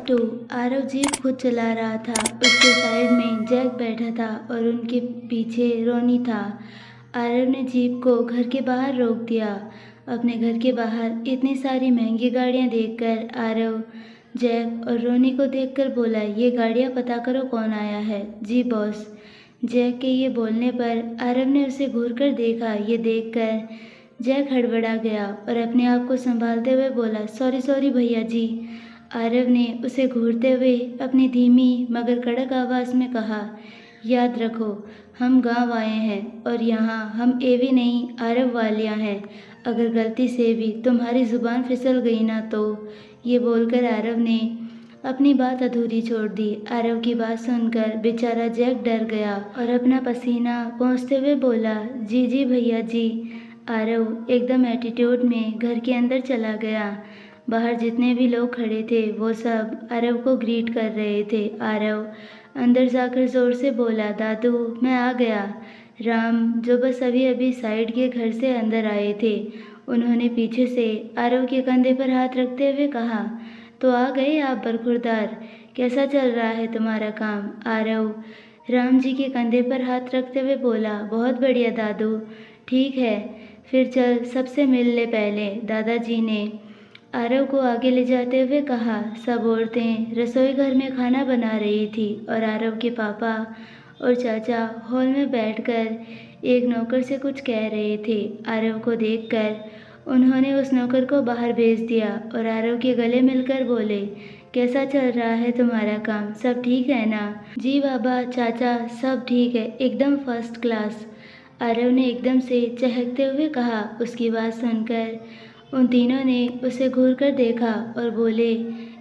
2। Aarav jeep खुद चला रहा था। उसके साइड में जैक बैठा था और उनके पीछे रोनी था। आरव ने जीप को घर के बाहर रोक दिया। अपने घर के बाहर इतनी सारी महंगी गाड़ियां देखकर आरव जैक और रोनी को देखकर बोला, ये गाड़ियां पता करो कौन आया है। जी बॉस। जैक के ये बोलने पर आरव ने उसे घूरकर देखा। ये देखकर जैक हड़बड़ा गया और अपने आप को संभालते हुए बोला, सॉरी सॉरी भैया जी। आरव ने उसे घूरते हुए अपनी धीमी मगर कड़क आवाज़ में कहा, याद रखो हम गांव आए हैं और यहाँ हम एवी नहीं आरव वालियाँ हैं। अगर गलती से भी तुम्हारी ज़ुबान फिसल गई ना तो। ये बोलकर आरव ने अपनी बात अधूरी छोड़ दी। आरव की बात सुनकर बेचारा जैक डर गया और अपना पसीना पोंछते हुए बोला, जी जी भैया जी। आरव एकदम एटीट्यूड में घर के अंदर चला गया। बाहर जितने भी लोग खड़े थे वो सब आरव को ग्रीट कर रहे थे। आरव अंदर जाकर ज़ोर से बोला, दादू मैं आ गया। राम जो बस अभी अभी साइड के घर से अंदर आए थे, उन्होंने पीछे से आरव के कंधे पर हाथ रखते हुए कहा, तो आ गए आप बरखुरदार, कैसा चल रहा है तुम्हारा काम। आरव राम जी के कंधे पर हाथ रखते हुए बोला, बहुत बढ़िया दादू, ठीक है फिर चल सबसे मिल ले पहले। दादाजी ने आरव को आगे ले जाते हुए कहा। सब औरतें रसोई घर में खाना बना रही थी और आरव के पापा और चाचा हॉल में बैठकर एक नौकर से कुछ कह रहे थे। आरव को देखकर उन्होंने उस नौकर को बाहर भेज दिया और आरव के गले मिलकर बोले, कैसा चल रहा है तुम्हारा काम, सब ठीक है ना। जी बाबा चाचा सब ठीक है, एकदम फर्स्ट क्लास। आरव ने एकदम से चहकते हुए कहा। उसकी बात सुनकर उन तीनों ने उसे घूर कर देखा और बोले,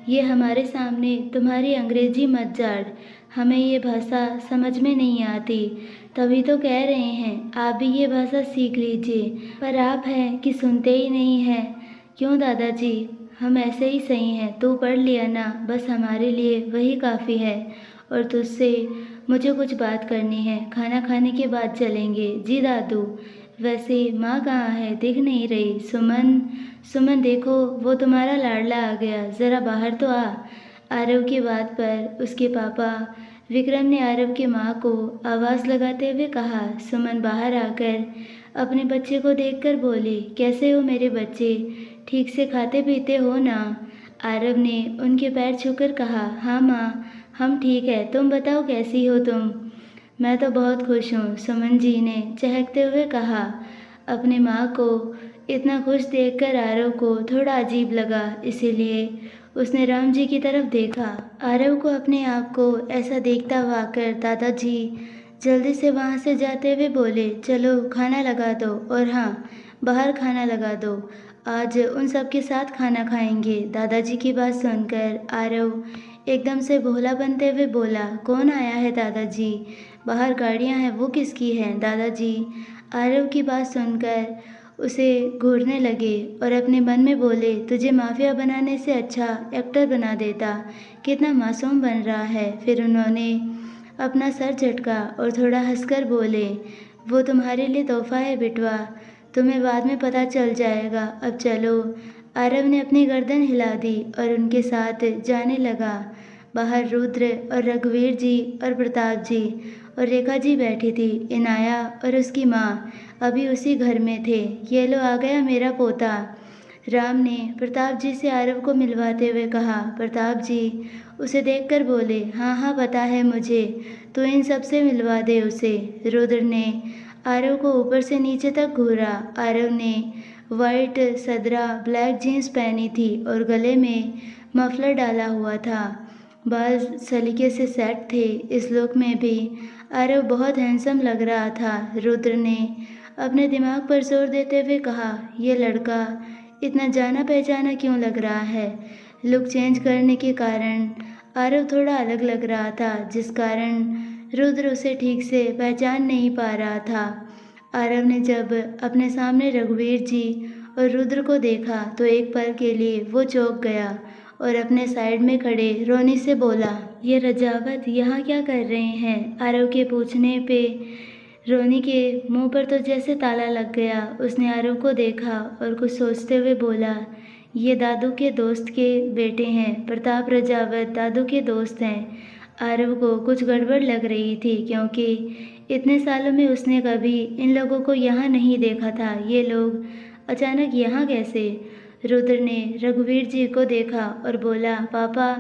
ये हमारे सामने तुम्हारी अंग्रेजी मत झाड़, हमें ये भाषा समझ में नहीं आती, तभी तो कह रहे हैं आप भी ये भाषा सीख लीजिए, पर आप हैं कि सुनते ही नहीं हैं। क्यों दादाजी, हम ऐसे ही सही हैं, तू पढ़ लिया ना, बस हमारे लिए वही काफ़ी है। और तुझसे मुझे कुछ बात करनी है, खाना खाने के बाद चलेंगे। जी दादू। वैसे माँ कहाँ है, दिख नहीं रही। सुमन, सुमन देखो वो तुम्हारा लाडला आ गया, ज़रा बाहर तो आ। आरव की बात पर उसके पापा विक्रम ने आरव की माँ को आवाज़ लगाते हुए कहा। सुमन बाहर आकर अपने बच्चे को देखकर बोली, कैसे हो मेरे बच्चे, ठीक से खाते पीते हो ना। आरव ने उनके पैर छूकर कहा, हाँ माँ हम ठीक है, तुम बताओ कैसी हो तुम। मैं तो बहुत खुश हूँ, सुमन जी ने चहकते हुए कहा। अपनी माँ को इतना खुश देखकर आरव को थोड़ा अजीब लगा, इसीलिए उसने राम जी की तरफ देखा। आरव को अपने आप को ऐसा देखता हुआ आकर दादाजी जल्दी से वहाँ से जाते हुए बोले, चलो खाना लगा दो, और हाँ बाहर खाना लगा दो, आज उन सब के साथ खाना खाएंगे। दादाजी की बात सुनकर आरव एकदम से भोला बनते हुए बोला, कौन आया है दादाजी, बाहर गाड़ियाँ हैं, वो किसकी हैं। दादाजी आरव की बात सुनकर उसे घूरने लगे और अपने मन में बोले, तुझे माफिया बनाने से अच्छा एक्टर बना देता, कितना मासूम बन रहा है। फिर उन्होंने अपना सर झटका और थोड़ा हंसकर बोले, वो तुम्हारे लिए तोहफा है बिटवा, तुम्हें बाद में पता चल जाएगा, अब चलो। आरव ने अपनी गर्दन हिला दी और उनके साथ जाने लगा। बाहर रुद्र और रघुवीर जी और प्रताप जी और रेखा जी बैठी थी। इनाया और उसकी माँ अभी उसी घर में थे। ये लो आ गया मेरा पोता। राम ने प्रताप जी से आरव को मिलवाते हुए कहा। प्रताप जी उसे देखकर बोले, हाँ हाँ पता है मुझे, तो इन सब से मिलवा दे उसे। रुद्र ने आरव को ऊपर से नीचे तक घूरा। आरव ने वाइट सदरा ब्लैक जीन्स पहनी थी और गले में मफलर डाला हुआ था। बाल सलीके से सेट थे। इस लुक में भी आरव बहुत हैंडसम लग रहा था। रुद्र ने अपने दिमाग पर जोर देते हुए कहा, यह लड़का इतना जाना पहचाना क्यों लग रहा है। लुक चेंज करने के कारण आरव थोड़ा अलग लग रहा था, जिस कारण रुद्र उसे ठीक से पहचान नहीं पा रहा था। आरव ने जब अपने सामने रघुवीर जी और रुद्र को देखा तो एक पल के लिए वो चौंक गया और अपने साइड में खड़े रोनी से बोला, ये रजावत यहाँ क्या कर रहे हैं। आरव के पूछने पे रोनी के मुंह पर तो जैसे ताला लग गया। उसने आरव को देखा और कुछ सोचते हुए बोला, ये दादू के दोस्त के बेटे हैं। प्रताप रजावत दादू के दोस्त हैं। आरव को कुछ गड़बड़ लग रही थी क्योंकि इतने सालों में उसने कभी इन लोगों को यहाँ नहीं देखा था। ये लोग अचानक यहाँ कैसे? रुद्र ने रघुवीर जी को देखा और बोला, पापा,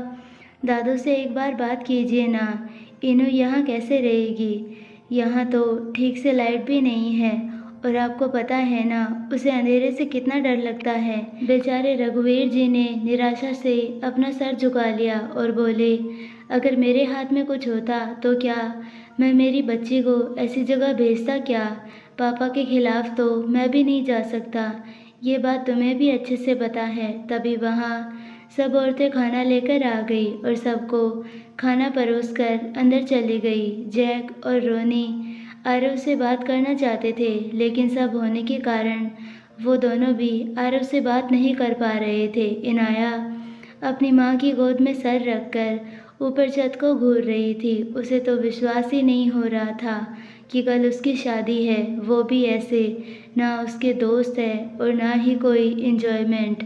दादू से एक बार बात कीजिए ना। इनू यहाँ कैसे रहेगी? यहाँ तो ठीक से लाइट भी नहीं है और आपको पता है ना उसे अंधेरे से कितना डर लगता है। बेचारे रघुवीर जी ने निराशा से अपना सर झुका लिया और बोले, अगर मेरे हाथ में कुछ होता तो क्या मैं मेरी बच्ची को ऐसी जगह भेजता क्या? पापा के खिलाफ तो मैं भी नहीं जा सकता। ये बात तुम्हें भी अच्छे से पता है। तभी वहाँ सब औरतें खाना लेकर आ गई और सबको खाना परोसकर अंदर चली गई। जैक और रोनी आरव से बात करना चाहते थे, लेकिन सब होने के कारण वो दोनों भी आरव से बात नहीं कर पा रहे थे। इनाया अपनी माँ की गोद में सर रखकर ऊपर छत को घूर रही थी। उसे तो विश्वास ही नहीं हो रहा था कि कल उसकी शादी है, वो भी ऐसे। ना उसके दोस्त है और ना ही कोई एंजॉयमेंट।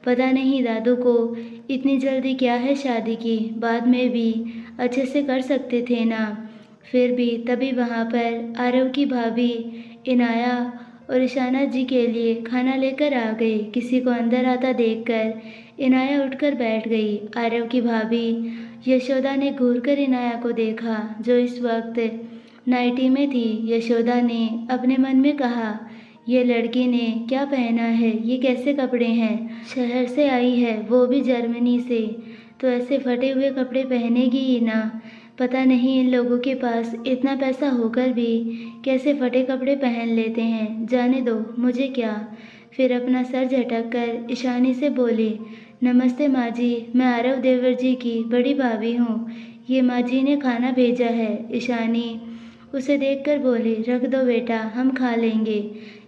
पता नहीं दादू को इतनी जल्दी क्या है शादी की, बाद में भी अच्छे से कर सकते थे ना। फिर भी तभी वहाँ पर आरव की भाभी इनाया और ईशाना जी के लिए खाना लेकर आ गई। किसी को अंदर आता देखकर इनाया उठकर बैठ गई। आरव की भाभी यशोदा ने घूरकर इनाया को देखा, जो इस वक्त नाइटी में थी। यशोदा ने अपने मन में कहा, ये लड़की ने क्या पहना है? ये कैसे कपड़े हैं? शहर से आई है, वो भी जर्मनी से, तो ऐसे फटे हुए कपड़े पहनेगी ही ना। पता नहीं इन लोगों के पास इतना पैसा होकर भी कैसे फटे कपड़े पहन लेते हैं। जाने दो, मुझे क्या। फिर अपना सर झटक कर ईशानी से बोली, नमस्ते माँ जी, मैं आरव देवर जी की बड़ी भाभी हूँ। ये माँ जी ने खाना भेजा है। ईशानी उसे देखकर बोली, रख दो बेटा, हम खा लेंगे।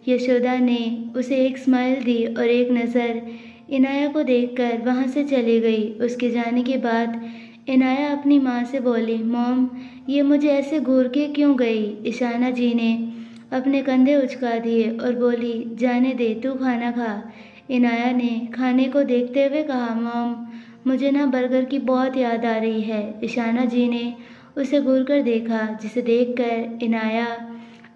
यशोदा ने उसे एक स्माइल दी और एक नज़र इनाया को देखकर वहाँ से चली गई। उसके जाने के बाद इनाया अपनी माँ से बोली, मॉम, ये मुझे ऐसे घूर के क्यों गई? ईशाना जी ने अपने कंधे उचका दिए और बोली, जाने दे, तू खाना खा। इनाया ने खाने को देखते हुए कहा, मॉम, मुझे ना बर्गर की बहुत याद आ रही है। ईशाना जी ने उसे घूर कर देखा, जिसे देखकर इनाया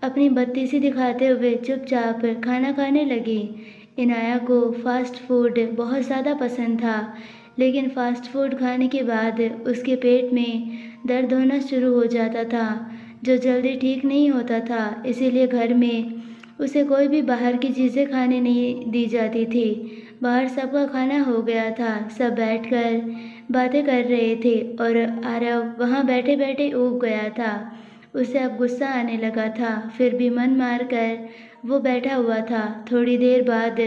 अपनी बत्तीसी दिखाते हुए चुपचाप खाना खाने लगी। इनाया को फास्ट फूड बहुत ज़्यादा पसंद था, लेकिन फास्ट फूड खाने के बाद उसके पेट में दर्द होना शुरू हो जाता था, जो जल्दी ठीक नहीं होता था। इसीलिए घर में उसे कोई भी बाहर की चीज़ें खाने नहीं दी जाती थी। बाहर सबका खाना हो गया था, सब बैठकर बातें कर रहे थे और आरव वहाँ बैठे बैठे ऊब गया था। उसे अब गुस्सा आने लगा था, फिर भी मन मार कर वो बैठा हुआ था। थोड़ी देर बाद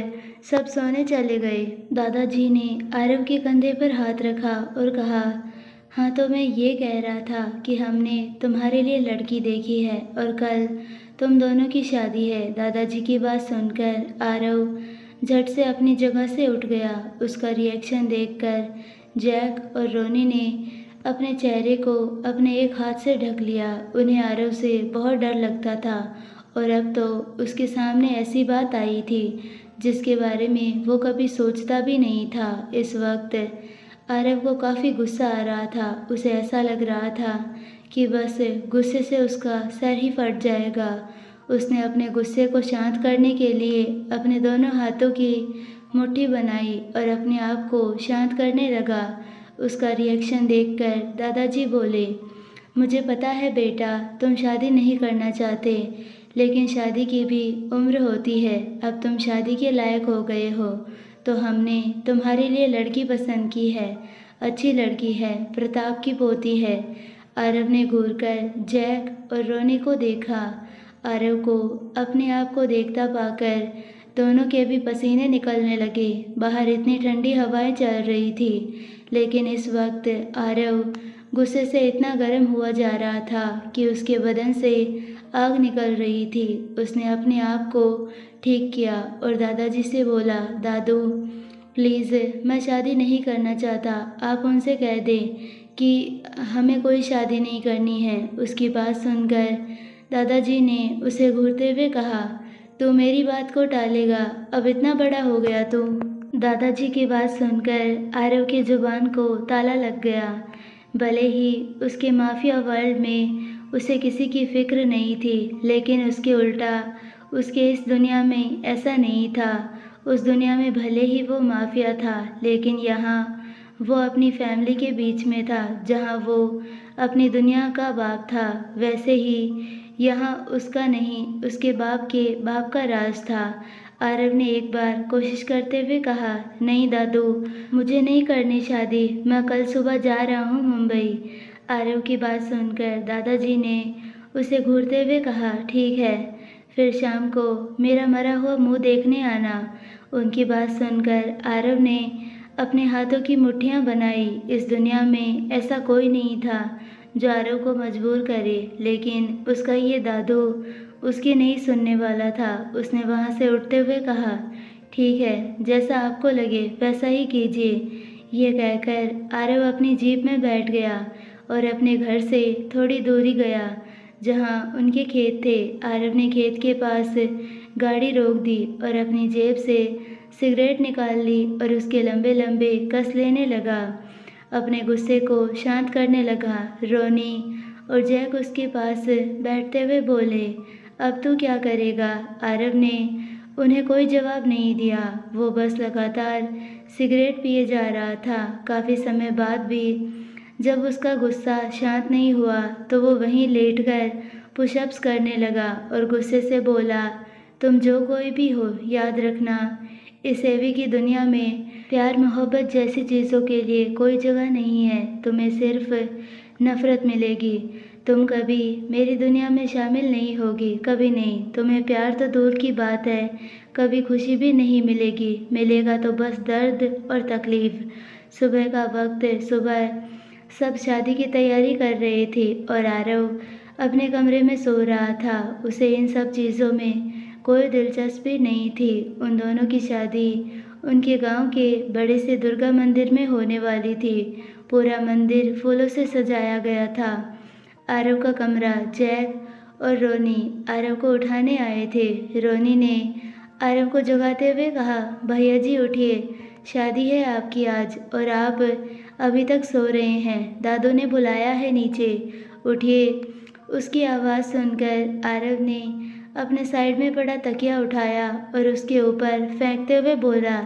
सब सोने चले गए। दादाजी ने आरव के कंधे पर हाथ रखा और कहा, हाँ, तो मैं ये कह रहा था कि हमने तुम्हारे लिए लड़की देखी है और कल तुम दोनों की शादी है। दादाजी की बात सुनकर आरव झट से अपनी जगह से उठ गया। उसका रिएक्शन देखकर जैक और रोनी ने अपने चेहरे को अपने एक हाथ से ढक लिया। उन्हें आरव से बहुत डर लगता था और अब तो उसके सामने ऐसी बात आई थी जिसके बारे में वो कभी सोचता भी नहीं था। इस वक्त आरव को काफ़ी गुस्सा आ रहा था। उसे ऐसा लग रहा था कि बस गुस्से से उसका सर ही फट जाएगा। उसने अपने गुस्से को शांत करने के लिए अपने दोनों हाथों की मुट्ठी बनाई और अपने आप को शांत करने लगा। उसका रिएक्शन देखकर दादाजी बोले, मुझे पता है बेटा, तुम शादी नहीं करना चाहते, लेकिन शादी की भी उम्र होती है। अब तुम शादी के लायक हो गए हो, तो हमने तुम्हारे लिए लड़की पसंद की है। अच्छी लड़की है, प्रताप की पोती है। आरव ने घूरकर जैक और रोनी को देखा। आरव को अपने आप को देखता पाकर दोनों के भी पसीने निकलने लगे। बाहर इतनी ठंडी हवाएं चल रही थी, लेकिन इस वक्त आरव गुस्से से इतना गर्म हुआ जा रहा था कि उसके बदन से आग निकल रही थी। उसने अपने आप को ठीक किया और दादाजी से बोला, दादू, प्लीज़, मैं शादी नहीं करना चाहता। आप उनसे कह दें कि हमें कोई शादी नहीं करनी है। उसकी बात सुनकर दादाजी ने उसे घूरते हुए कहा, तू मेरी बात को टालेगा? अब इतना बड़ा हो गया तू। दादाजी की बात सुनकर आरव की जुबान को ताला लग गया। भले ही उसके माफिया वर्ल्ड में उसे किसी की फिक्र नहीं थी, लेकिन उसके उल्टा उसके इस दुनिया में ऐसा नहीं था। उस दुनिया में भले ही वो माफिया था, लेकिन यहाँ वो अपनी फैमिली के बीच में था, जहाँ वो अपनी दुनिया का बाप था। वैसे ही यहाँ उसका नहीं, उसके बाप के बाप का राज था। आरव ने एक बार कोशिश करते हुए कहा, नहीं दादू, मुझे नहीं करनी शादी, मैं कल सुबह जा रहा हूँ मुंबई। आरव की बात सुनकर दादाजी ने उसे घूरते हुए कहा, ठीक है, फिर शाम को मेरा मरा हुआ मुंह देखने आना। उनकी बात सुनकर आरव ने अपने हाथों की मुट्ठियां बनाई। इस दुनिया में ऐसा कोई नहीं था जो आरव को मजबूर करे, लेकिन उसका ये दादू उसकी नहीं सुनने वाला था। उसने वहाँ से उठते हुए कहा, ठीक है, जैसा आपको लगे वैसा ही कीजिए। ये कहकर आरव अपनी जीप में बैठ गया और अपने घर से थोड़ी दूरी गया, जहाँ उनके खेत थे। आरव ने खेत के पास गाड़ी रोक दी और अपनी जेब से सिगरेट निकाल ली और उसके लंबे लंबे कस लेने लगा। अपने गुस्से को शांत करने लगा। रोनी और जैक उसके पास बैठते हुए बोले, अब तू क्या करेगा? आरव ने उन्हें कोई जवाब नहीं दिया। वो बस लगातार सिगरेट पिए जा रहा था। काफ़ी समय बाद भी जब उसका गुस्सा शांत नहीं हुआ तो वो वहीं लेटकर पुशअप्स करने लगा और गुस्से से बोला, तुम जो कोई भी हो, याद रखना, इस एवी की दुनिया में प्यार मोहब्बत जैसी चीज़ों के लिए कोई जगह नहीं है। तुम्हें सिर्फ नफ़रत मिलेगी। तुम कभी मेरी दुनिया में शामिल नहीं होगी, कभी नहीं। तुम्हें प्यार तो दूर की बात है, कभी खुशी भी नहीं मिलेगी। मिलेगा तो बस दर्द और तकलीफ़। सुबह का वक्त, सुबह सब शादी की तैयारी कर रहे थे और आरव अपने कमरे में सो रहा था। उसे इन सब चीज़ों में कोई दिलचस्पी नहीं थी। उन दोनों की शादी उनके गांव के बड़े से दुर्गा मंदिर में होने वाली थी। पूरा मंदिर फूलों से सजाया गया था। आरव का कमरा जैक और रोनी आरव को उठाने आए थे। रोनी ने आरव को जगाते हुए कहा, भैया जी उठिए, शादी है आपकी आज और आप अभी तक सो रहे हैं। दादू ने बुलाया है नीचे, उठिए। उसकी आवाज़ सुनकर आरव ने अपने साइड में पड़ा तकिया उठाया और उसके ऊपर फेंकते हुए बोला,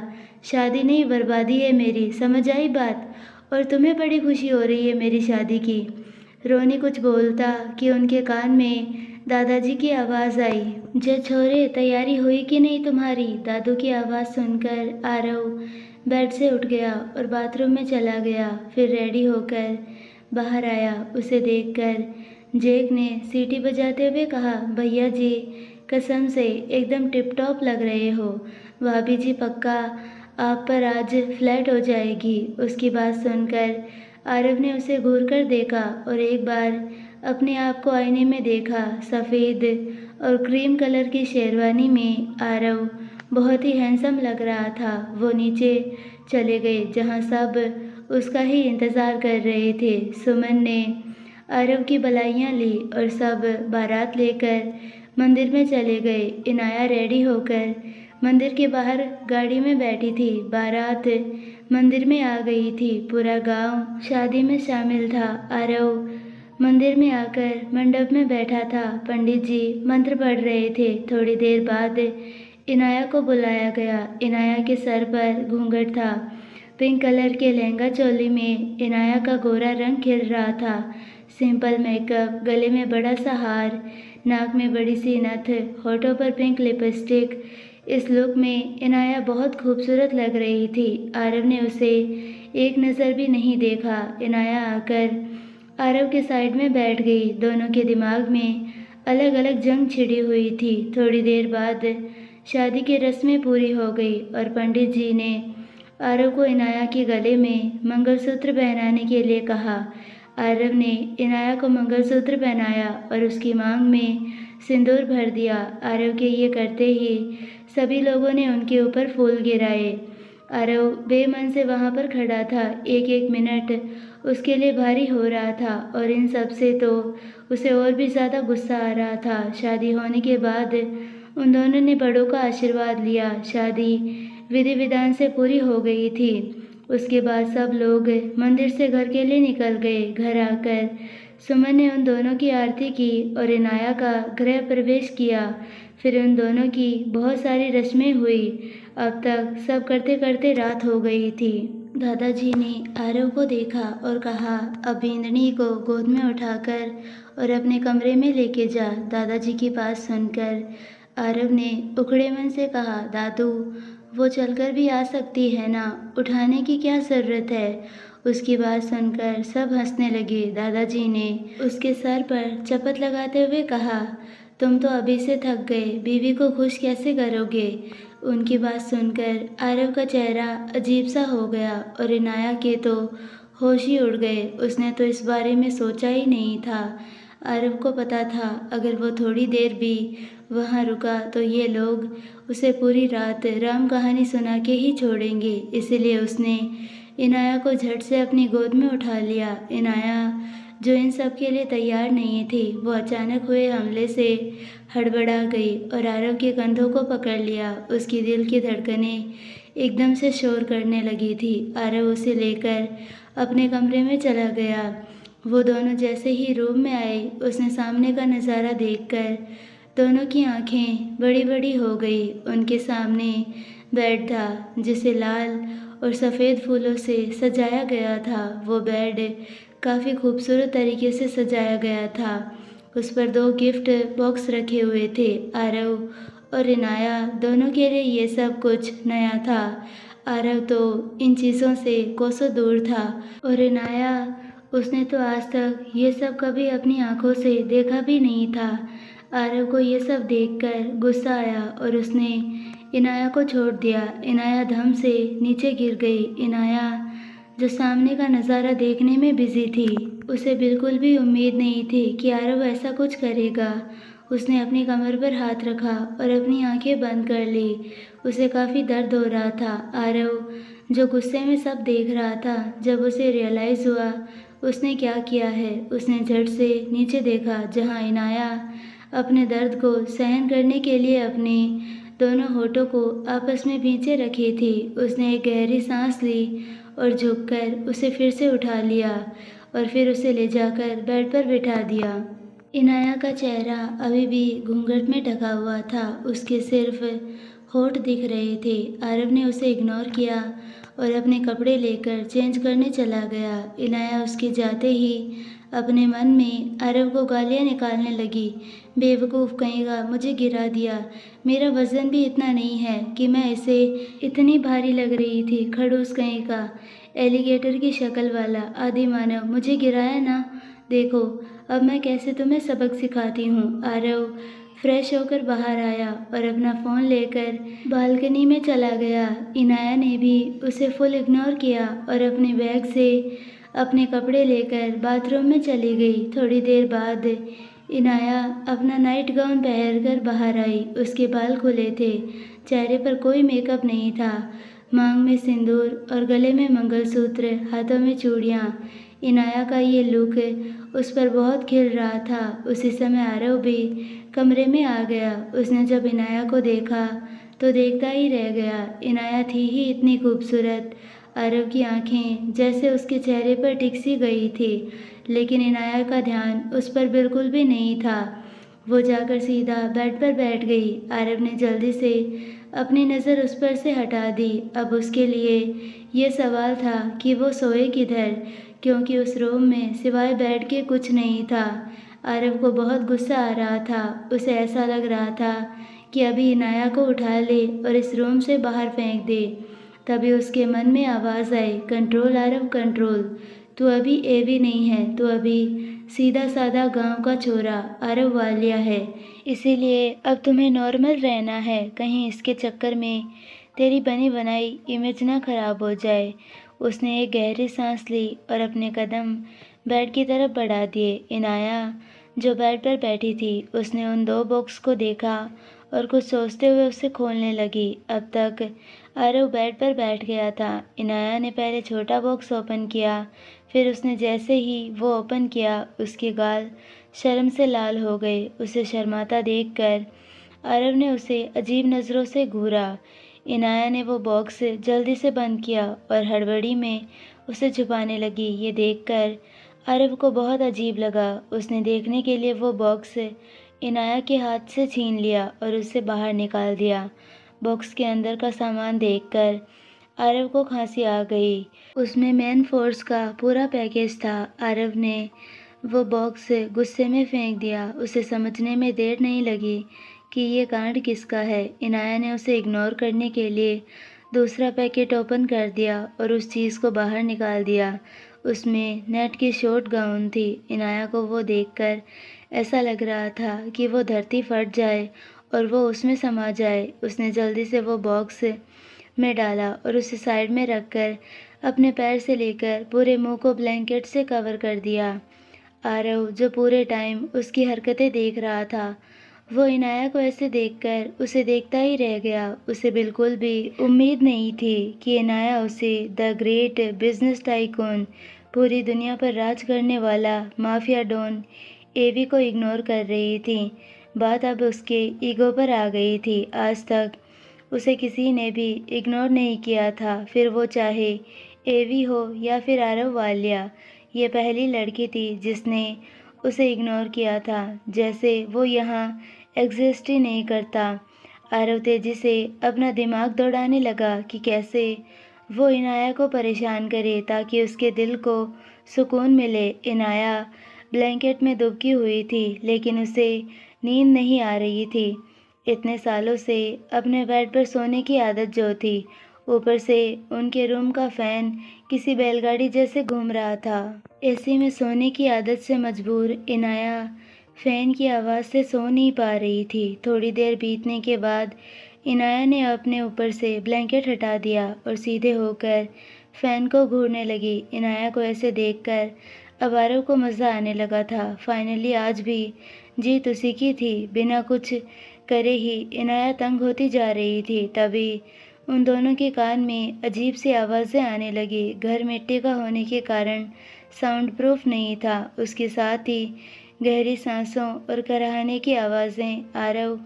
शादी नहीं बर्बादी है मेरी, समझ आई बात? और तुम्हें बड़ी खुशी हो रही है मेरी शादी की। रोनी कुछ बोलता कि उनके कान में दादाजी की आवाज़ आई, जे छोरे, तैयारी हुई कि नहीं तुम्हारी? दादू की आवाज़ सुनकर आरव बेड से उठ गया और बाथरूम में चला गया। फिर रेडी होकर बाहर आया। उसे देखकर जैक ने सीटी बजाते हुए कहा, भैया जी, कसम से एकदम टिप टॉप लग रहे हो। भाभी जी पक्का आप पर आज फ्लैट हो जाएगी। उसकी बात सुनकर आरव ने उसे घूर कर देखा और एक बार अपने आप को आईने में देखा। सफ़ेद और क्रीम कलर की शेरवानी में आरव बहुत ही हैंडसम लग रहा था। वो नीचे चले गए जहाँ सब उसका ही इंतज़ार कर रहे थे। सुमन ने आरव की बधाइयाँ ली और सब बारात लेकर मंदिर में चले गए। इनाया रेडी होकर मंदिर के बाहर गाड़ी में बैठी थी। बारात मंदिर में आ गई थी। पूरा गांव शादी में शामिल था। आरव मंदिर में आकर मंडप में बैठा था। पंडित जी मंत्र पढ़ रहे थे। थोड़ी देर बाद इनाया को बुलाया गया। इनाया के सर पर घूंघट था। पिंक कलर के लहंगा चोली में इनाया का गोरा रंग खिल रहा था। सिंपल मेकअप, गले में बड़ा सा हार, नाक में बड़ी सी नथ, होठों पर पिंक लिपस्टिक। इस लुक में इनाया बहुत खूबसूरत लग रही थी। आरव ने उसे एक नज़र भी नहीं देखा। इनाया आकर आरव के साइड में बैठ गई। दोनों के दिमाग में अलग अलग जंग छिड़ी हुई थी। थोड़ी देर बाद शादी की रस्में पूरी हो गई और पंडित जी ने आरव को इनाया के गले में मंगलसूत्र पहनाने के लिए कहा। आरव ने इनाया को मंगलसूत्र पहनाया और उसकी मांग में सिंदूर भर दिया। आरव के ये करते ही सभी लोगों ने उनके ऊपर फूल गिराए। आरव बेमन से वहाँ पर खड़ा था। एक एक मिनट उसके लिए भारी हो रहा था और इन सब से तो उसे और भी ज़्यादा गुस्सा आ रहा था। शादी होने के बाद उन दोनों ने बड़ों का आशीर्वाद लिया। शादी विधि विधान से पूरी हो गई थी। उसके बाद सब लोग मंदिर से घर के लिए निकल गए। घर आकर सुमन ने उन दोनों की आरती की और इनाया का गृह प्रवेश किया। फिर उन दोनों की बहुत सारी रस्में हुई। अब तक सब करते करते रात हो गई थी। दादाजी ने आरव को देखा और कहा, अब बिंदनी को गोद में उठाकर और अपने कमरे में लेके जा। दादाजी की बात सुनकर आरव ने उखड़े मन से कहा, दादू वो चलकर भी आ सकती है ना, उठाने की क्या ज़रूरत है। उसकी बात सुनकर सब हंसने लगे। दादाजी ने उसके सर पर चपत लगाते हुए कहा, तुम तो अभी से थक गए, बीवी को खुश कैसे करोगे। उनकी बात सुनकर आरव का चेहरा अजीब सा हो गया और इनाया के तो होश ही उड़ गए। उसने तो इस बारे में सोचा ही नहीं था। आरव को पता था अगर वो थोड़ी देर भी वहाँ रुका तो ये लोग उसे पूरी रात राम कहानी सुना के ही छोड़ेंगे। इसलिए उसने इनाया को झट से अपनी गोद में उठा लिया। इनाया जो इन सब के लिए तैयार नहीं थी, वो अचानक हुए हमले से हड़बड़ा गई और आरव के कंधों को पकड़ लिया। उसकी दिल की धड़कनें एकदम से शोर करने लगी थी। आरव उसे लेकर अपने कमरे में चला गया। वो दोनों जैसे ही रूम में आए, उसने सामने का नज़ारा देखकर दोनों की आंखें बड़ी बड़ी हो गई। उनके सामने बेड था जिसे लाल और सफ़ेद फूलों से सजाया गया था। वो बेड काफ़ी खूबसूरत तरीके से सजाया गया था। उस पर 2 गिफ्ट बॉक्स रखे हुए थे। आरव और इनाया दोनों के लिए ये सब कुछ नया था। आरव तो इन चीज़ों से कोसों दूर था और इनाया, उसने तो आज तक ये सब कभी अपनी आंखों से देखा भी नहीं था। आरव को ये सब देखकर गुस्सा आया और उसने इनाया को छोड़ दिया। इनाया धम से नीचे गिर गई। इनाया जो सामने का नज़ारा देखने में बिजी थी, उसे बिल्कुल भी उम्मीद नहीं थी कि आरव ऐसा कुछ करेगा। उसने अपनी कमर पर हाथ रखा और अपनी आंखें बंद कर ली। उसे काफ़ी दर्द हो रहा था। आरव जो गुस्से में सब देख रहा था, जब उसे रियलाइज़ हुआ उसने क्या किया है, उसने झट से नीचे देखा जहां इनाया अपने दर्द को सहन करने के लिए अपने दोनों होठों को आपस में भींचे रखी थी। उसने एक गहरी सांस ली और झुककर उसे फिर से उठा लिया और फिर उसे ले जाकर बेड पर बिठा दिया। इनाया का चेहरा अभी भी घूंघट में ढका हुआ था। उसके सिर्फ होठ दिख रहे थे। आरव ने उसे इग्नोर किया और अपने कपड़े लेकर चेंज करने चला गया। इनाया उसके जाते ही अपने मन में आरव को गालियाँ निकालने लगी। बेवकूफ़ कहेगा, मुझे गिरा दिया, मेरा वज़न भी इतना नहीं है कि मैं इसे इतनी भारी लग रही थी। खड़ूस कहेगा, एलिगेटर की शक्ल वाला आदि मानव, मुझे गिराया ना। देखो अब मैं कैसे तुम्हें सबक सिखाती हूँ। आरव फ्रेश होकर बाहर आया और अपना फ़ोन लेकर बालकनी में चला गया। इनाया ने भी उसे फुल इग्नोर किया और अपने बैग से अपने कपड़े लेकर बाथरूम में चली गई। थोड़ी देर बाद इनाया अपना नाइट गाउन पहनकर बाहर आई। उसके बाल खुले थे, चेहरे पर कोई मेकअप नहीं था। मांग में सिंदूर और गले में मंगलसूत्र, हाथों में चूड़ियाँ। इनाया का ये लुक उस पर बहुत खिल रहा था। उसी समय आरव भी कमरे में आ गया। उसने जब इनाया को देखा तो देखता ही रह गया। इनाया थी ही इतनी खूबसूरत। आरव की आंखें जैसे उसके चेहरे पर टिक सी गई थी, लेकिन इनाया का ध्यान उस पर बिल्कुल भी नहीं था। वो जाकर सीधा बेड पर बैठ गई। आरव ने जल्दी से अपनी नज़र उस पर से हटा दी। अब उसके लिए ये सवाल था कि वो सोए किधर, क्योंकि उस रूम में सिवाय बेड के कुछ नहीं था। आरव को बहुत गुस्सा आ रहा था। उसे ऐसा लग रहा था कि अभी इनाया को उठा ले और इस रूम से बाहर फेंक दे। तभी उसके मन में आवाज़ आई, कंट्रोल आरव कंट्रोल, तू अभी एवी नहीं है, तू अभी सीधा साधा गांव का छोरा आरव वालिया है। इसीलिए अब तुम्हें नॉर्मल रहना है, कहीं इसके चक्कर में तेरी बनी बनाई इमेज ना खराब हो जाए। उसने एक गहरी सांस ली और अपने कदम बेड की तरफ बढ़ा दिए। इनाया जो बेड पर बैठी थी, उसने उन 2 बॉक्स को देखा और कुछ सोचते हुए उसे खोलने लगी। अब तक आरव बेड पर बैठ गया था। इनाया ने पहले छोटा बॉक्स ओपन किया, फिर उसने जैसे ही वो ओपन किया, उसके गाल शर्म से लाल हो गए। उसे शर्माता देखकर आरव ने उसे अजीब नज़रों से घूरा। इनाया ने वो बॉक्स जल्दी से बंद किया और हड़बड़ी में उसे छुपाने लगी। ये देखकर आरव को बहुत अजीब लगा। उसने देखने के लिए वो बॉक्स इनाया के हाथ से छीन लिया और उसे बाहर निकाल दिया। बॉक्स के अंदर का सामान देखकर आरव को खांसी आ गई। उसमें मैन फोर्स का पूरा पैकेज था। आरव ने वो बॉक्स गुस्से में फेंक दिया। उसे समझने में देर नहीं लगी कि ये कांड किसका है। इनाया ने उसे इग्नोर करने के लिए दूसरा पैकेट ओपन कर दिया और उस चीज़ को बाहर निकाल दिया। उसमें नेट की शॉर्ट गाउन थी। इनाया को वो देखकर ऐसा लग रहा था कि वो धरती फट जाए और वो उसमें समा जाए। उसने जल्दी से वो बॉक्स में डाला और उसे साइड में रखकर अपने पैर से लेकर पूरे मुंह को ब्लैंकेट से कवर कर दिया। आरव जो पूरे टाइम उसकी हरकतें देख रहा था, वो इनाया को ऐसे देखकर उसे देखता ही रह गया। उसे बिल्कुल भी उम्मीद नहीं थी कि इनाया उसे द ग्रेट बिजनेस टाइकून, पूरी दुनिया पर राज करने वाला माफिया डॉन एवी को इग्नोर कर रही थी। बात अब उसके ईगो पर आ गई थी। आज तक उसे किसी ने भी इग्नोर नहीं किया था, फिर वो चाहे एवी हो या फिर आरव वालिया। ये पहली लड़की थी जिसने उसे इग्नोर किया था, जैसे वो यहाँ एग्जिस्ट ही नहीं करता। आरव तेजी से अपना दिमाग दौड़ाने लगा कि कैसे वो इनाया को परेशान करे ताकि उसके दिल को सुकून मिले। इनाया ब्लैंकेट में दुबकी हुई थी, लेकिन उसे नींद नहीं आ रही थी। इतने सालों से अपने बेड पर सोने की आदत जो थी, ऊपर से उनके रूम का फैन किसी बैलगाड़ी जैसे घूम रहा था। एसी में सोने की आदत से मजबूर इनाया फैन की आवाज़ से सो नहीं पा रही थी। थोड़ी देर बीतने के बाद इनाया ने अपने ऊपर से ब्लैंकेट हटा दिया और सीधे होकर फैन को घूरने लगी। इनाया को ऐसे देखकर अब आरव को मज़ा आने लगा था। फाइनली आज भी जीत उसी की थी। बिना कुछ करे ही इनाया तंग होती जा रही थी। तभी उन दोनों के कान में अजीब सी आवाज़ें आने लगी। घर मिट्टी का होने के कारण साउंड प्रूफ नहीं था। उसके साथ ही गहरी सांसों और कराहने की आवाज़ें आरव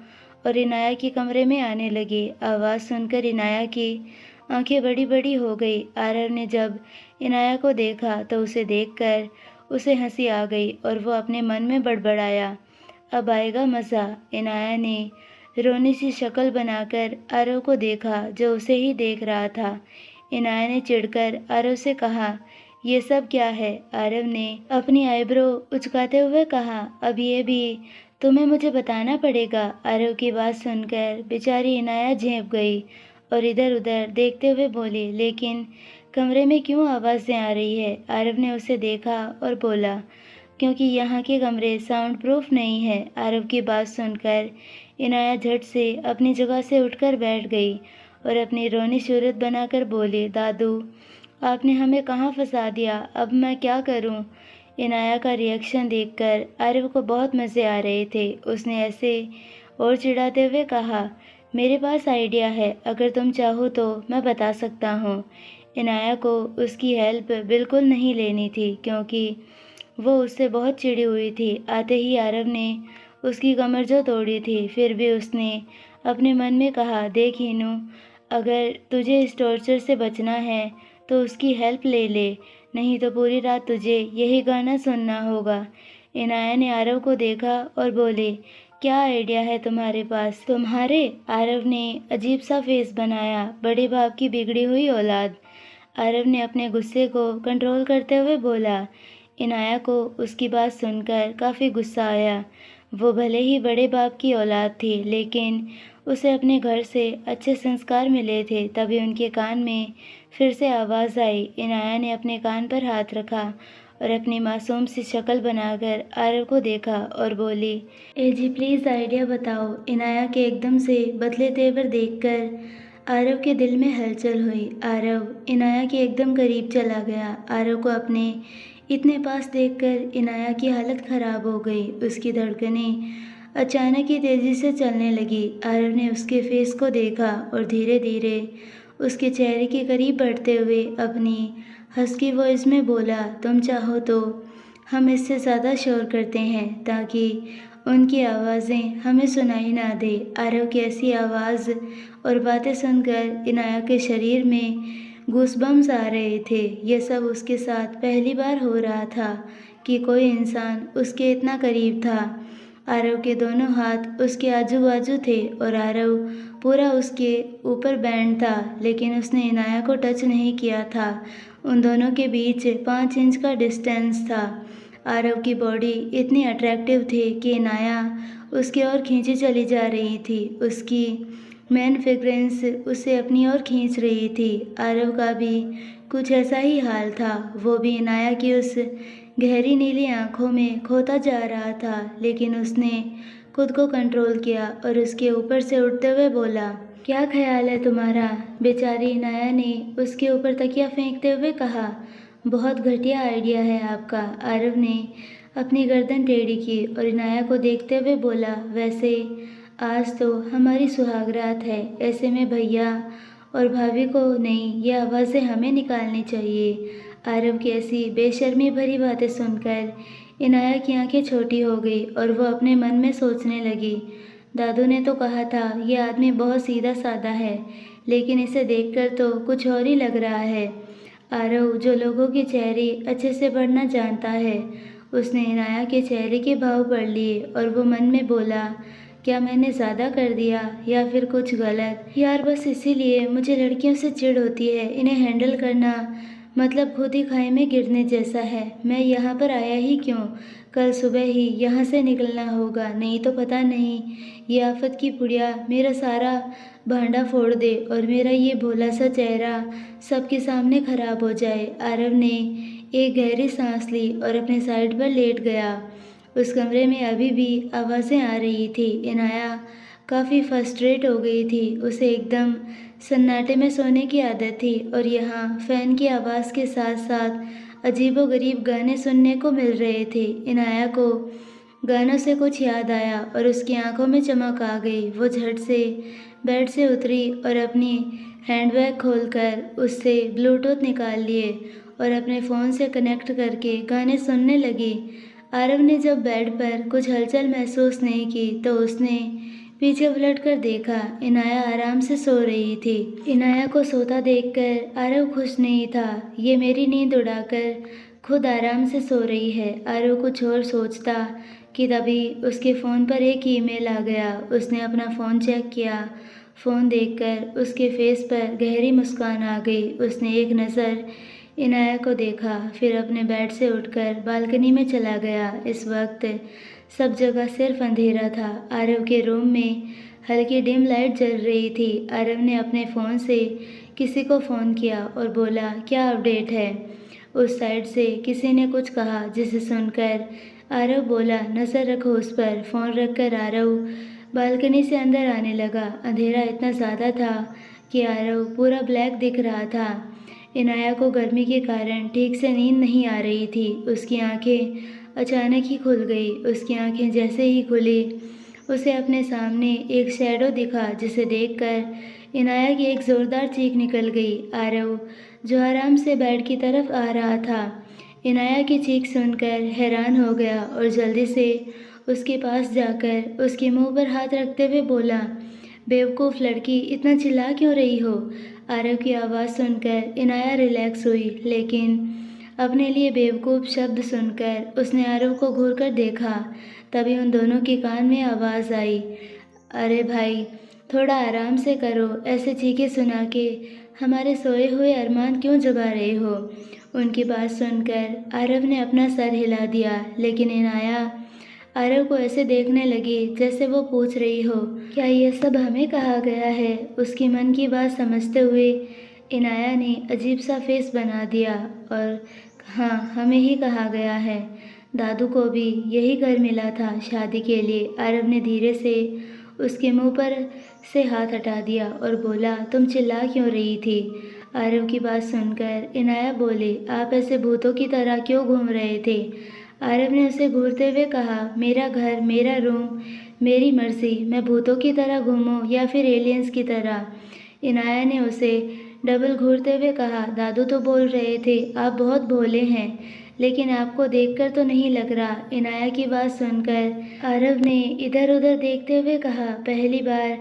और इनाया के कमरे में आने लगी। आवाज़ सुनकर इनाया की आंखें बड़ी बड़ी हो गई। आरव ने जब इनाया को देखा तो उसे देखकर उसे हंसी आ गई और वो अपने मन में बड़बड़ाया, अब आएगा मज़ा। इनाया ने रोनी सी शक्ल बनाकर आरव को देखा जो उसे ही देख रहा था। इनाया ने चिढ़कर आरव से कहा, ये सब क्या है? आरव ने अपनी आईब्रो उचकाते हुए कहा, अब ये भी तुम्हें मुझे बताना पड़ेगा। आरव की बात सुनकर बेचारी इनाया झेंप गई और इधर उधर देखते हुए बोली, लेकिन कमरे में क्यों आवाज़ें आ रही है? आरव ने उसे देखा और बोला, क्योंकि यहाँ के कमरे साउंड प्रूफ नहीं है। आरव की बात सुनकर इनाया झट से अपनी जगह से उठकर बैठ गई और अपनी रोनी सूरत बनाकर बोली, दादू आपने हमें कहाँ फंसा दिया, अब मैं क्या करूँ? इनाया का रिएक्शन देखकर आरव को बहुत मज़े आ रहे थे। उसने ऐसे और चिढ़ाते हुए कहा, मेरे पास आइडिया है, अगर तुम चाहो तो मैं बता सकता हूँ। इनाया को उसकी हेल्प बिल्कुल नहीं लेनी थी क्योंकि वो उससे बहुत चिढ़ी हुई थी। आते ही आरव ने उसकी कमर जो तोड़ी थी, फिर भी उसने अपने मन में कहा, देख हीनू, अगर तुझे इस टॉर्चर से बचना है तो उसकी हेल्प ले ले, नहीं तो पूरी रात तुझे यही गाना सुनना होगा। इनाया ने आरव को देखा और बोले, क्या आइडिया है तुम्हारे पास? तुम्हारे? आरव ने अजीब सा फेस बनाया, बड़े बाप की बिगड़ी हुई औलाद। आरव ने अपने गुस्से को कंट्रोल करते हुए बोला। इनाया को उसकी बात सुनकर काफ़ी गुस्सा आया। वो भले ही बड़े बाप की औलाद थी, लेकिन उसे अपने घर से अच्छे संस्कार मिले थे। तभी उनके कान में फिर से आवाज़ आई। इनाया ने अपने कान पर हाथ रखा और अपनी मासूम सी शक्ल बनाकर आरव को देखा और बोली, ए जी प्लीज़ आइडिया बताओ। इनाया के एकदम से बदले तेवर देखकर आरव के दिल में हलचल हुई। आरव इनाया के एकदम करीब चला गया। आरव को अपने इतने पास देखकर इनाया की हालत ख़राब हो गई। उसकी धड़कनें अचानक ही तेज़ी से चलने लगी। आरव ने उसके फेस को देखा और धीरे धीरे उसके चेहरे के करीब बढ़ते हुए अपनी हस्की वॉइस में बोला, तुम चाहो तो हम इससे ज़्यादा शोर करते हैं ताकि उनकी आवाज़ें हमें सुनाई ना दे। आरव की ऐसी आवाज़ और बातें सुनकर इनाया के शरीर में गूज़बम्स आ रहे थे। यह सब उसके साथ पहली बार हो रहा था कि कोई इंसान उसके इतना करीब था। आरव के दोनों हाथ उसके आजू बाजू थे और आरव पूरा उसके ऊपर बैंड था, लेकिन उसने इनाया को टच नहीं किया था। उन दोनों के बीच 5 इंच का डिस्टेंस था। आरव की बॉडी इतनी अट्रैक्टिव थी कि इनाया उसकी ओर खींची चली जा रही थी। उसकी मैन फ्रेग्रेंस उसे अपनी ओर खींच रही थी। आरव का भी कुछ ऐसा ही हाल था। वो भी इनाया की उस गहरी नीली आंखों में खोता जा रहा था, लेकिन उसने खुद को कंट्रोल किया और उसके ऊपर से उठते हुए बोला, क्या ख्याल है तुम्हारा? बेचारी इनाया ने उसके ऊपर तकिया फेंकते हुए कहा। बहुत घटिया आइडिया है आपका। आरव ने अपनी गर्दन टेढ़ी की और इनाया को देखते हुए बोला, वैसे आज तो हमारी सुहागरात है, ऐसे में भैया और भाभी को नहीं, ये आवाज़ें हमें निकालनी चाहिए। आरव की ऐसी बेशर्मी भरी बातें सुनकर इनाया की आंखें छोटी हो गई और वो अपने मन में सोचने लगी, दादू ने तो कहा था ये आदमी बहुत सीधा साधा है, लेकिन इसे देखकर तो कुछ और ही लग रहा है। आरव जो लोगों के चेहरे अच्छे से पढ़ना जानता है, उसने इनाया के चेहरे के भाव पढ़ लिए और वो मन में बोला, क्या मैंने ज़्यादा कर दिया या फिर कुछ गलत? यार बस इसीलिए मुझे लड़कियों से चिढ़ होती है। इन्हें हैंडल करना मतलब खुद ही खाई में गिरने जैसा है। मैं यहाँ पर आया ही क्यों? कल सुबह ही यहाँ से निकलना होगा, नहीं तो पता नहीं ये आफत की पुड़िया मेरा सारा भांडा फोड़ दे और मेरा ये भोला सा चेहरा सबके सामने खराब हो जाए। आरव ने एक गहरी सांस ली और अपने साइड पर लेट गया। उस कमरे में अभी भी आवाज़ें आ रही थी। इनाया काफ़ी फ्रस्ट्रेट हो गई थी। उसे एकदम सन्नाटे में सोने की आदत थी और यहाँ फ़ैन की आवाज़ के साथ साथ अजीबोगरीब गाने सुनने को मिल रहे थे। इनाया को गानों से कुछ याद आया और उसकी आंखों में चमक आ गई। वो झट से बेड से उतरी और अपनी हैंडबैग खोलकर उससे ब्लूटूथ निकाल लिए और अपने फ़ोन से कनेक्ट करके गाने सुनने लगी। आरव ने जब बेड पर कुछ हलचल महसूस नहीं की तो उसने पीछे पलटकर देखा। इनाया आराम से सो रही थी। इनाया को सोता देखकर आरव खुश नहीं था। ये मेरी नींद उड़ाकर खुद आराम से सो रही है। आरव कुछ और सोचता कि तभी उसके फ़ोन पर एक ईमेल आ गया। उसने अपना फ़ोन चेक किया। फ़ोन देखकर उसके फेस पर गहरी मुस्कान आ गई। उसने एक नज़र इनाया को देखा, फिर अपने बेड से उठकर बालकनी में चला गया। इस वक्त सब जगह सिर्फ अंधेरा था। आरव के रूम में हल्की डिम लाइट जल रही थी। आरव ने अपने फ़ोन से किसी को फ़ोन किया और बोला, क्या अपडेट है? उस साइड से किसी ने कुछ कहा, जिसे सुनकर आरव बोला, नज़र रखो उस पर। फ़ोन रखकर आरव बालकनी से अंदर आने लगा। अंधेरा इतना ज़्यादा था कि आरव पूरा ब्लैक दिख रहा था। इनाया को गर्मी के कारण ठीक से नींद नहीं आ रही थी। उसकी आंखें अचानक ही खुल गई। उसकी आंखें जैसे ही खुली, उसे अपने सामने एक शैडो दिखा, जिसे देखकर इनाया की एक ज़ोरदार चीख निकल गई। आरव जो आराम से बेड की तरफ आ रहा था, इनाया की चीख सुनकर हैरान हो गया और जल्दी से उसके पास जाकर उसके मुंह पर हाथ रखते हुए बोला, बेवकूफ़ लड़की, इतना चिल्ला क्यों रही हो? आरव की आवाज़ सुनकर इनाया रिलैक्स हुई, लेकिन अपने लिए बेवकूफ़ शब्द सुनकर उसने आरव को घूर कर देखा। तभी उन दोनों के कान में आवाज़ आई, अरे भाई, थोड़ा आराम से करो, ऐसे चीखें सुना के हमारे सोए हुए अरमान क्यों जगा रहे हो? उनकी बात सुनकर आरव ने अपना सर हिला दिया, लेकिन इनाया आरव को ऐसे देखने लगी जैसे वो पूछ रही हो, क्या ये सब हमें कहा गया है? उसकी मन की बात समझते हुए इनाया ने अजीब सा फेस बना दिया और हाँ, हमें ही कहा गया है। दादू को भी यही घर मिला था शादी के लिए। आरव ने धीरे से उसके मुंह पर से हाथ हटा दिया और बोला, तुम चिल्ला क्यों रही थी? आरव की बात सुनकर इनाया बोले, आप ऐसे भूतों की तरह क्यों घूम रहे थे? आरव ने उसे घूरते हुए कहा, मेरा घर, मेरा रूम, मेरी मर्जी, मैं भूतों की तरह घूमूं या फिर एलियंस की तरह? इनाया ने उसे डबल घूरते हुए कहा, दादू तो बोल रहे थे आप बहुत भोले हैं, लेकिन आपको देखकर तो नहीं लग रहा। इनाया की बात सुनकर आरव ने इधर उधर देखते हुए कहा, पहली बार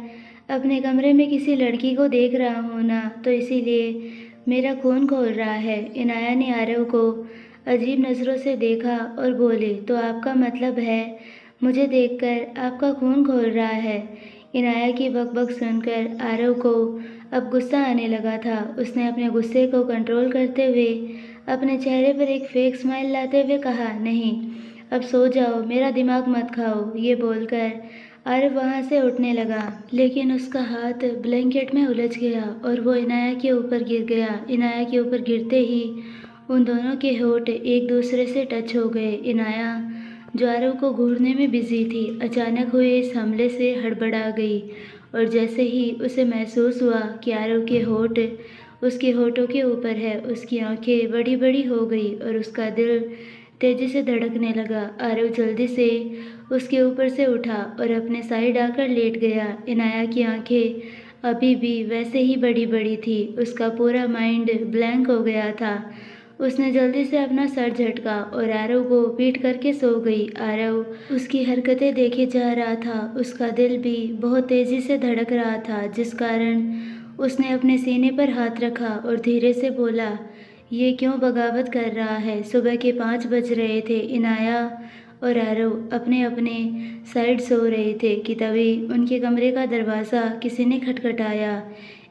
अपने कमरे में किसी लड़की को देख रहा हूँ ना, तो इसीलिए मेरा खून खौल रहा है। इनाया ने आरव को अजीब नज़रों से देखा और बोली, तो आपका मतलब है मुझे देखकर आपका खून खौल रहा है। इनाया की बकबक सुनकर आरव को अब गुस्सा आने लगा था। उसने अपने गुस्से को कंट्रोल करते हुए अपने चेहरे पर एक फेक स्माइल लाते हुए कहा, नहीं, अब सो जाओ, मेरा दिमाग मत खाओ। ये बोलकर आरव वहाँ से उठने लगा, लेकिन उसका हाथ ब्लैंकेट में उलझ गया और वो इनाया के ऊपर गिर गया। इनाया के ऊपर गिरते ही उन दोनों के होंठ एक दूसरे से टच हो गए। इनाया, जो आरव को घूरने में बिजी थी, अचानक हुए इस हमले से हड़बड़ा गई और जैसे ही उसे महसूस हुआ कि आरव के होंठ उसके होठों के ऊपर है, उसकी आंखें बड़ी बड़ी हो गई और उसका दिल तेजी से धड़कने लगा। आरव जल्दी से उसके ऊपर से उठा और अपने साइड आकर लेट गया। इनाया की आंखें अभी भी वैसे ही बड़ी बड़ी थी, उसका पूरा माइंड ब्लैंक हो गया था। उसने जल्दी से अपना सर झटका और आरव को पीट करके सो गई। आरव उसकी हरकतें देखे जा रहा था, उसका दिल भी बहुत तेजी से धड़क रहा था, जिस कारण उसने अपने सीने पर हाथ रखा और धीरे से बोला, ये क्यों बगावत कर रहा है? सुबह के 5 बज रहे थे। इनाया और आरव अपने अपने साइड सो रहे थे कि तभी उनके कमरे का दरवाज़ा किसी ने खटखटाया।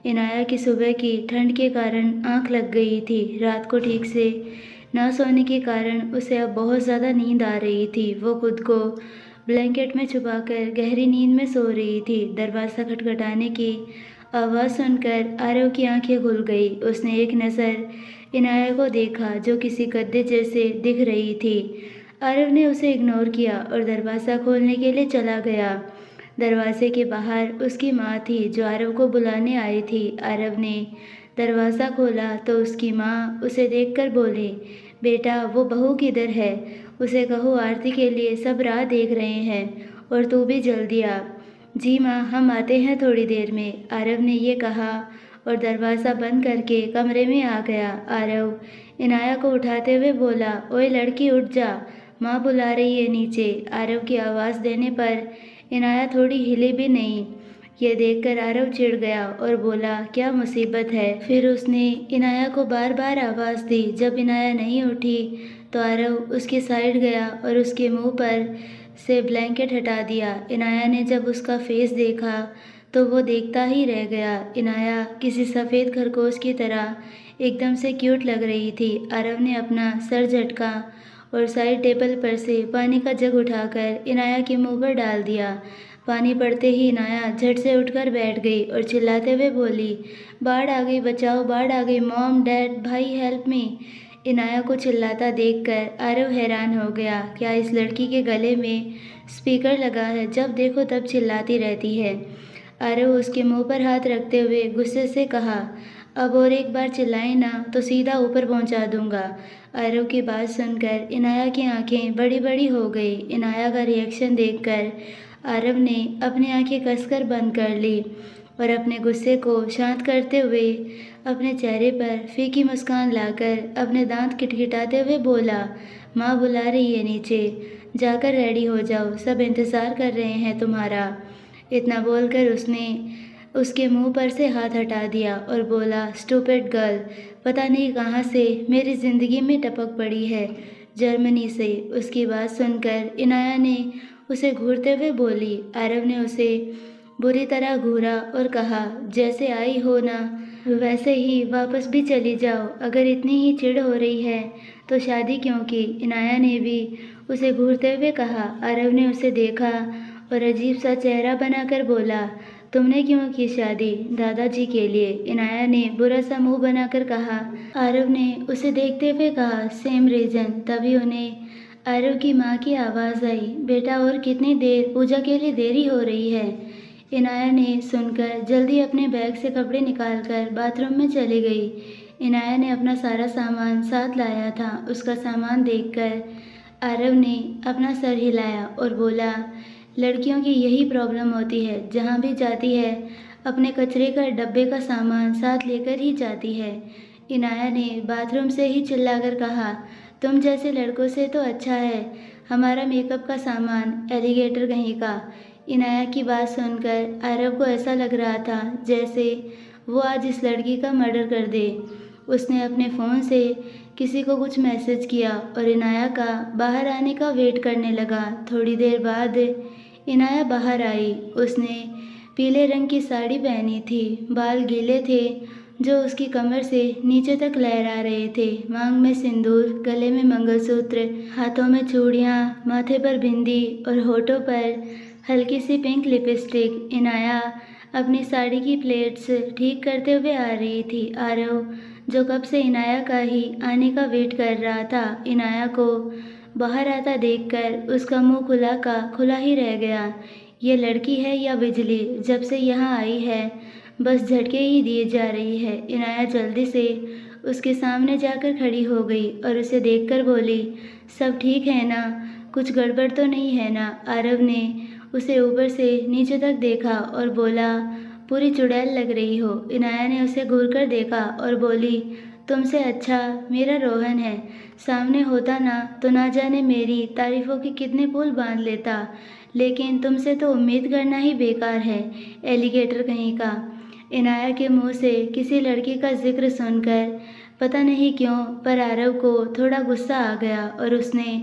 इनाया की सुबह की ठंड के कारण आंख लग गई थी। रात को ठीक से ना सोने के कारण उसे अब बहुत ज़्यादा नींद आ रही थी। वो खुद को ब्लैंकेट में छुपाकर गहरी नींद में सो रही थी। दरवाज़ा खटखटाने की आवाज़ सुनकर आरव की आंखें खुल गई। उसने एक नज़र इनाया को देखा, जो किसी गद्दे जैसे दिख रही थी। आरव ने उसे इग्नोर किया और दरवाज़ा खोलने के लिए चला गया। दरवाजे के बाहर उसकी माँ थी, जो आरव को बुलाने आई थी। आरव ने दरवाज़ा खोला तो उसकी माँ उसे देखकर बोली, बेटा, वो बहू किधर है? उसे कहो आरती के लिए सब राह देख रहे हैं और तू भी जल्दी आ। जी माँ, हम आते हैं थोड़ी देर में, आरव ने ये कहा और दरवाज़ा बंद करके कमरे में आ गया। आरव इनाया को उठाते हुए बोला, ओए लड़की, उठ जा, माँ बुला रही है नीचे। आरव की आवाज़ देने पर इनाया थोड़ी हिले भी नहीं। ये देखकर आरव चिढ़ गया और बोला, क्या मुसीबत है? फिर उसने इनाया को बार बार आवाज़ दी। जब इनाया नहीं उठी तो आरव उसके साइड गया और उसके मुंह पर से ब्लैंकेट हटा दिया। इनाया ने जब उसका फेस देखा तो वो देखता ही रह गया। इनाया किसी सफ़ेद खरगोश की तरह एकदम से क्यूट लग रही थी। आरव ने अपना सर झटका और साइड टेबल पर से पानी का जग उठाकर इनाया के मुंह पर डाल दिया। पानी पड़ते ही इनाया झट से उठकर बैठ गई और चिल्लाते हुए बोली, बाढ़ आ गई, बचाओ, बाढ़ आ गई, मॉम, डैड, भाई, हेल्प मी। इनाया को चिल्लाता देखकर आरव हैरान हो गया। क्या इस लड़की के गले में स्पीकर लगा है? जब देखो तब चिल्लाती रहती है। आरव उसके मुंह पर हाथ रखते हुए गुस्से से कहा, अब और एक बार चिल्लाई ना तो सीधा ऊपर पहुंचा दूंगा। आरव की बात सुनकर इनाया की आंखें बड़ी बड़ी हो गई। इनाया का रिएक्शन देखकर आरव ने अपनी आंखें कसकर बंद कर ली और अपने गुस्से को शांत करते हुए अपने चेहरे पर फीकी मुस्कान लाकर अपने दांत किटकिटाते हुए बोला, माँ बुला रही है नीचे, जाकर रेडी हो जाओ, सब इंतज़ार कर रहे हैं तुम्हारा। इतना बोलकर उसने उसके मुंह पर से हाथ हटा दिया और बोला, स्टूपिड गर्ल, पता नहीं कहाँ से मेरी ज़िंदगी में टपक पड़ी है, जर्मनी से। उसकी बात सुनकर इनाया ने उसे घूरते हुए बोली। आरव ने उसे बुरी तरह घूरा और कहा, जैसे आई हो ना वैसे ही वापस भी चली जाओ। अगर इतनी ही चिढ़ हो रही है तो शादी क्यों की? इनाया ने भी उसे घूरते हुए कहा। आरव ने उसे देखा और अजीब सा चेहरा बनाकर बोला, तुमने क्यों की शादी? दादाजी के लिए। इनाया ने बुरा सा मुंह बनाकर कहा। आरव ने उसे देखते हुए कहा, सेम रीज़न। तभी उन्हें आरव की माँ की आवाज़ आई, बेटा, और कितनी देर? पूजा के लिए देरी हो रही है। इनाया ने सुनकर जल्दी अपने बैग से कपड़े निकालकर बाथरूम में चली गई। इनाया ने अपना सारा सामान साथ लाया था। उसका सामान देखकर आरव ने अपना सर हिलाया और बोला, लड़कियों की यही प्रॉब्लम होती है, जहाँ भी जाती है अपने कचरे का डब्बे का सामान साथ लेकर ही जाती है। इनाया ने बाथरूम से ही चिल्लाकर कहा, तुम जैसे लड़कों से तो अच्छा है हमारा मेकअप का सामान, एलिगेटर कहीं का। इनाया की बात सुनकर आरव को ऐसा लग रहा था जैसे वो आज इस लड़की का मर्डर कर दे। उसने अपने फ़ोन से किसी को कुछ मैसेज किया और इनाया का बाहर आने का वेट करने लगा। थोड़ी देर बाद इनाया बाहर आई। उसने पीले रंग की साड़ी पहनी थी, बाल गीले थे जो उसकी कमर से नीचे तक लहरा रहे थे। मांग में सिंदूर, गले में मंगलसूत्र, हाथों में चूड़ियाँ, माथे पर बिंदी और होठों पर हल्की सी पिंक लिपस्टिक। इनाया अपनी साड़ी की प्लेट्स ठीक करते हुए आ रही थी। आरव, जो कब से इनाया का ही आने का वेट कर रहा था, इनाया को बाहर आता देखकर उसका मुंह खुला का खुला ही रह गया। ये लड़की है या बिजली, जब से यहाँ आई है बस झटके ही दिए जा रही है। इनाया जल्दी से उसके सामने जाकर खड़ी हो गई और उसे देखकर बोली, सब ठीक है ना, कुछ गड़बड़ तो नहीं है ना। आरव ने उसे ऊपर से नीचे तक देखा और बोला, पूरी चुड़ैल लग रही हो। इनाया ने उसे घूरकर देखा और बोली, तुमसे अच्छा मेरा रोहन है, सामने होता ना तो ना जाने मेरी तारीफों के कितने पुल बांध लेता, लेकिन तुमसे तो उम्मीद करना ही बेकार है, एलिगेटर कहीं का। इनाया के मुंह से किसी लड़की का जिक्र सुनकर पता नहीं क्यों पर आरव को थोड़ा गुस्सा आ गया और उसने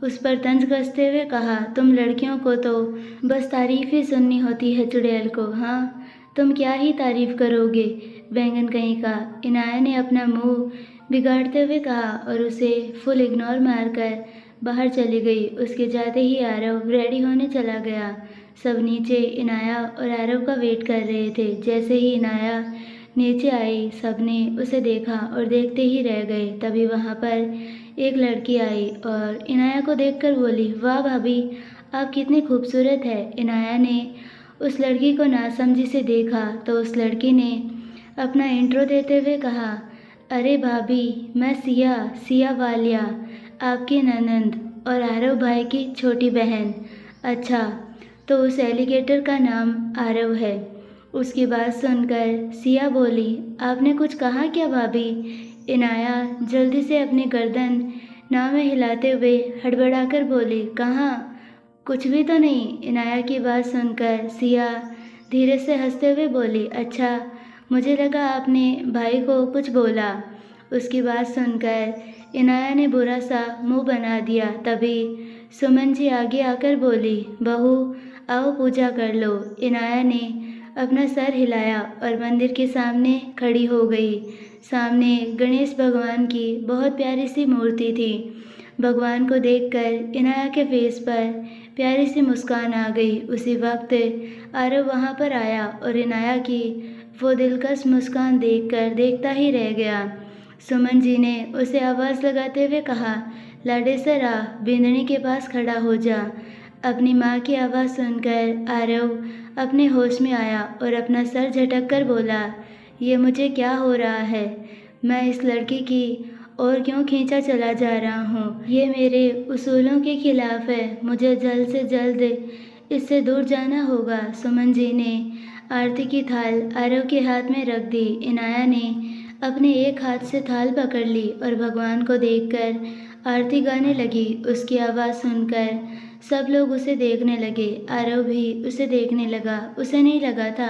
उस पर तंज कसते हुए कहा, तुम लड़कियों को तो बस तारीफ ही सुननी होती है चुड़ैल को। हाँ, तुम क्या ही तारीफ करोगे, बैंगन कहीं का। इनाया ने अपना मुंह बिगाड़ते हुए कहा और उसे फुल इग्नोर मारकर बाहर चली गई। उसके जाते ही आरव रेडी होने चला गया। सब नीचे इनाया और आरव का वेट कर रहे थे। जैसे ही इनाया नीचे आई, सबने उसे देखा और देखते ही रह गए। तभी वहाँ पर एक लड़की आई और इनाया को देखकर बोली, वाह भाभी, आप कितनी खूबसूरत है। इनाया ने उस लड़की को नासमझी से देखा तो उस लड़की ने अपना इंट्रो देते हुए कहा, अरे भाभी, मैं सिया, सिया वालिया, आपकी ननंद और आरव भाई की छोटी बहन। अच्छा, तो उस एलिगेटर का नाम आरव है। उसकी बात सुनकर सिया बोली, आपने कुछ कहा क्या भाभी। इनाया जल्दी से अपनी गर्दन नाव में हिलाते हुए हड़बड़ाकर बोली, कहाँ, कुछ भी तो नहीं। इनाया की बात सुनकर सिया धीरे से हंसते हुए बोली, अच्छा, मुझे लगा आपने भाई को कुछ बोला। उसकी बात सुनकर इनाया ने बुरा सा मुंह बना दिया। तभी सुमन जी आगे आकर बोली, बहू आओ पूजा कर लो। इनाया ने अपना सर हिलाया और मंदिर के सामने खड़ी हो गई। सामने गणेश भगवान की बहुत प्यारी सी मूर्ति थी। भगवान को देखकर इनाया के फेस पर प्यारी सी मुस्कान आ गई। उसी वक्त आरव वहाँ पर आया और इनाया की वो दिलकश मुस्कान देखकर देखता ही रह गया। सुमन जी ने उसे आवाज़ लगाते हुए कहा, लाडेसरा, बिंदनी के पास खड़ा हो जा। अपनी माँ की आवाज़ सुनकर आरव अपने होश में आया और अपना सर झटक कर बोला, ये मुझे क्या हो रहा है, मैं इस लड़की की और क्यों खींचा चला जा रहा हूँ। ये मेरे उसूलों के खिलाफ है, मुझे जल्द से जल्द इससे दूर जाना होगा। सुमन जी ने आरती की थाल आरव के हाथ में रख दी। इनाया ने अपने एक हाथ से थाल पकड़ ली और भगवान को देखकर आरती गाने लगी। उसकी आवाज़ सुनकर सब लोग उसे देखने लगे। आरव भी उसे देखने लगा। उसे नहीं लगा था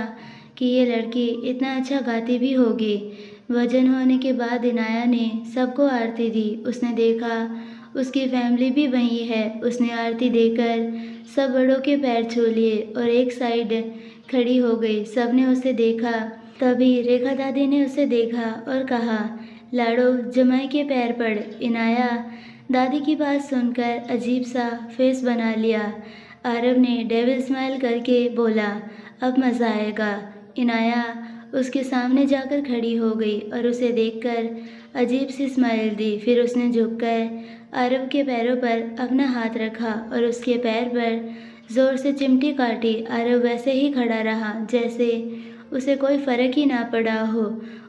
कि ये लड़की इतना अच्छा गाती भी होगी। वजन होने के बाद इनाया ने सबको आरती दी। उसने देखा उसकी फैमिली भी वहीं है। उसने आरती देकर सब बड़ों के पैर छू लिए और एक साइड खड़ी हो गई। सबने उसे देखा। तभी रेखा दादी ने उसे देखा और कहा, लाडो, जमाई के पैर पड़। इनाया दादी की बात सुनकर अजीब सा फेस बना लिया। आरव ने डेविल स्माइल करके बोला, अब मज़ा आएगा। इनाया उसके सामने जाकर खड़ी हो गई और उसे देखकर अजीब सी स्माइल दी। फिर उसने झुककर आरव के पैरों पर अपना हाथ रखा और उसके पैर पर ज़ोर से चिमटी काटी। आरव वैसे ही खड़ा रहा जैसे उसे कोई फ़र्क ही ना पड़ा हो।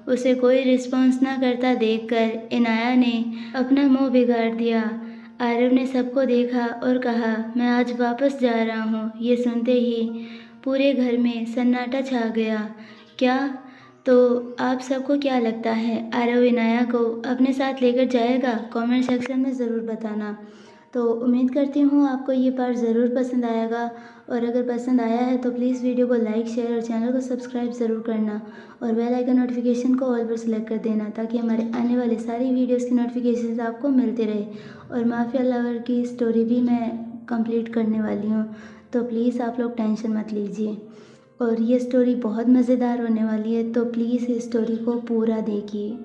उसे कोई रिस्पॉन्स ना करता देखकर इनाया ने अपना मुंह बिगाड़ दिया। आरव ने सबको देखा और कहा, मैं आज वापस जा रहा हूँ। ये सुनते ही पूरे घर में सन्नाटा छा गया। क्या तो आप सबको क्या लगता है, आरव विनायक को अपने साथ लेकर जाएगा? कमेंट सेक्शन में ज़रूर बताना। तो उम्मीद करती हूँ आपको ये पार्ट ज़रूर पसंद आएगा, और अगर पसंद आया है तो प्लीज़ वीडियो को लाइक, शेयर और चैनल को सब्सक्राइब ज़रूर करना, और बेल आइकन नोटिफिकेशन को ऑल पर सेलेक्ट कर देना, ताकि हमारे आने वाले सारी वीडियोज़ की नोटिफिकेशन आपको मिलती रहे। और माफिया लवर की स्टोरी भी मैं कंप्लीट करने वाली हूँ, तो प्लीज़ आप लोग टेंशन मत लीजिए। और ये स्टोरी बहुत मज़ेदार होने वाली है, तो प्लीज़ इस स्टोरी को पूरा देखिए।